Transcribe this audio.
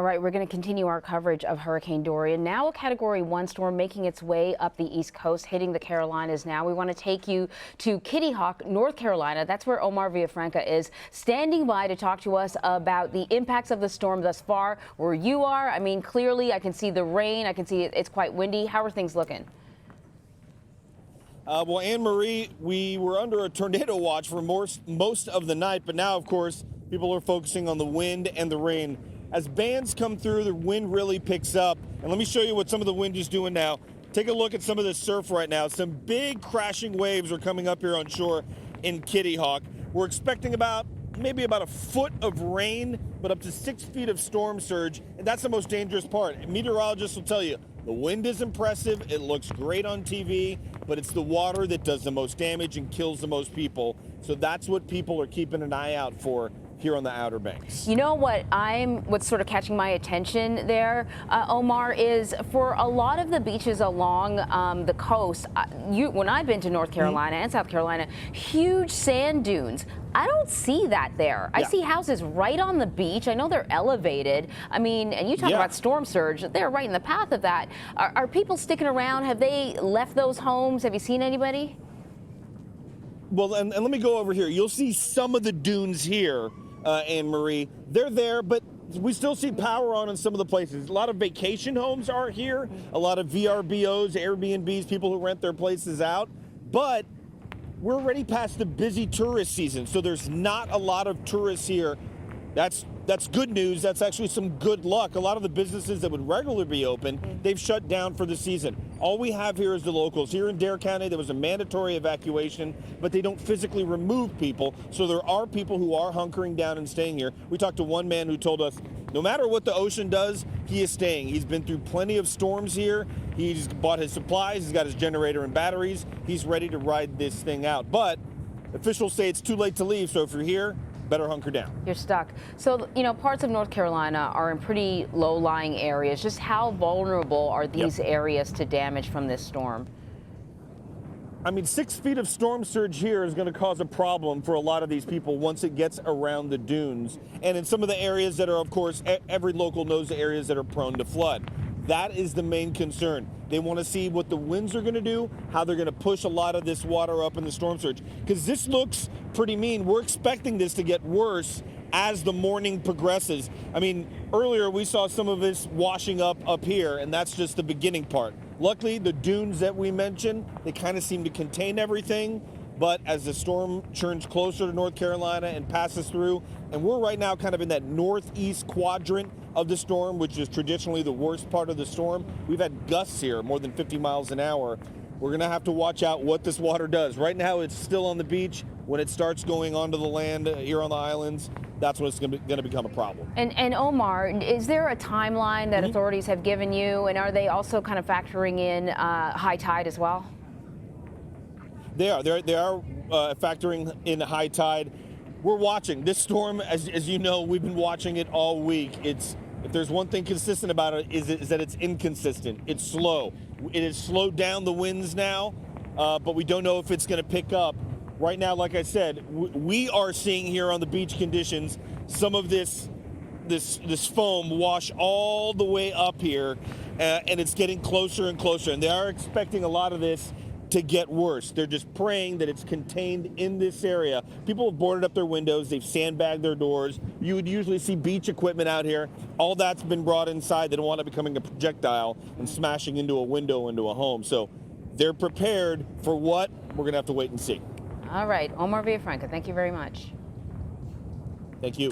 All right, we're going to continue our coverage of Hurricane Dorian. Now a Category 1 storm making its way up the East Coast, hitting the Carolinas now. We want to take you to Kitty Hawk, North Carolina. That's where Omar Villafranca is, standing by to talk to us about the impacts of the storm thus far, where you are. I mean, clearly I can see the rain. I can see it's quite windy. How are things looking? Well, Anne Marie, we were under a tornado watch for most of the night, but now, of course, people are focusing on the wind and the rain. As bands come through, the wind really picks up. And let me show you what some of the wind is doing now. Take a look at some of the surf right now. Some big crashing waves are coming up here on shore in Kitty Hawk. We're expecting maybe about a foot of rain, but up to 6 feet of storm surge. And that's the most dangerous part. Meteorologists will tell you the wind is impressive. It looks great on TV, but it's the water that does the most damage and kills the most people. So that's what people are keeping an eye out for here on the Outer Banks. You know what's sort of catching my attention there, Omar, is for a lot of the beaches along the coast, when I've been to North Carolina and South Carolina, huge sand dunes. I don't see that there. I see houses right on the beach. I know they're elevated. I mean, and you talk about storm surge, they're right in the path of that. Are people sticking around? Have they left those homes? Have you seen anybody? Well, and let me go over here. You'll see some of the dunes here, Anne Marie. They're there, but we still see power on in some of the places. A lot of vacation homes are here, a lot of VRBOs, Airbnbs, people who rent their places out. But we're already past the busy tourist season, so there's not a lot of tourists here. That's good news. That's actually some good luck. A lot of the businesses that would regularly be open, they've shut down for the season. All we have here is the locals. Here in Dare County, there was a mandatory evacuation, but they don't physically remove people. So there are people who are hunkering down and staying here. We talked to one man who told us no matter what the ocean does, he is staying. He's been through plenty of storms here. He's bought his supplies. He's got his generator and batteries. He's ready to ride this thing out. But officials say it's too late to leave. So if you're here, better hunker down. You're stuck. So, you know, parts of North Carolina are in pretty low-lying areas. Just how vulnerable are these areas to damage from this storm? I mean, 6 feet of storm surge here is going to cause a problem for a lot of these people once it gets around the dunes. And in some of the areas that are, of course, every local knows the areas that are prone to flood. That is the main concern. They want to see what the winds are going to do, how they're going to push a lot of this water up in the storm surge. Because this looks pretty mean. We're expecting this to get worse as the morning progresses. I mean, earlier we saw some of this washing up here, and that's just the beginning part. Luckily, the dunes that we mentioned, they kind of seem to contain everything. But as the storm churns closer to North Carolina and passes through, and we're right now kind of in that northeast quadrant of the storm, which is traditionally the worst part of the storm. We've had gusts here, more than 50 miles an hour. We're going to have to watch out what this water does. Right now, it's still on the beach. When it starts going onto the land here on the islands, that's when it's going to become a problem. And Omar, is there a timeline that authorities have given you, and are they also kind of factoring in high tide as well? They are factoring in high tide. We're watching this storm, as you know, we've been watching it all week. If there's one thing consistent about it, is that it's inconsistent. It's slow. It has slowed down the winds now, but we don't know if it's going to pick up. Right now, like I said, we are seeing here on the beach conditions some of this foam wash all the way up here, and it's getting closer and closer. And they are expecting a lot of this to get worse. They're just praying that it's contained in this area. People have boarded up their windows. They've sandbagged their doors. You would usually see beach equipment out here. All that's been brought inside. They don't want it becoming a projectile and smashing into a window, into a home. So they're prepared for what? We're going to have to wait and see. All right. Omar Villafranca, thank you very much. Thank you.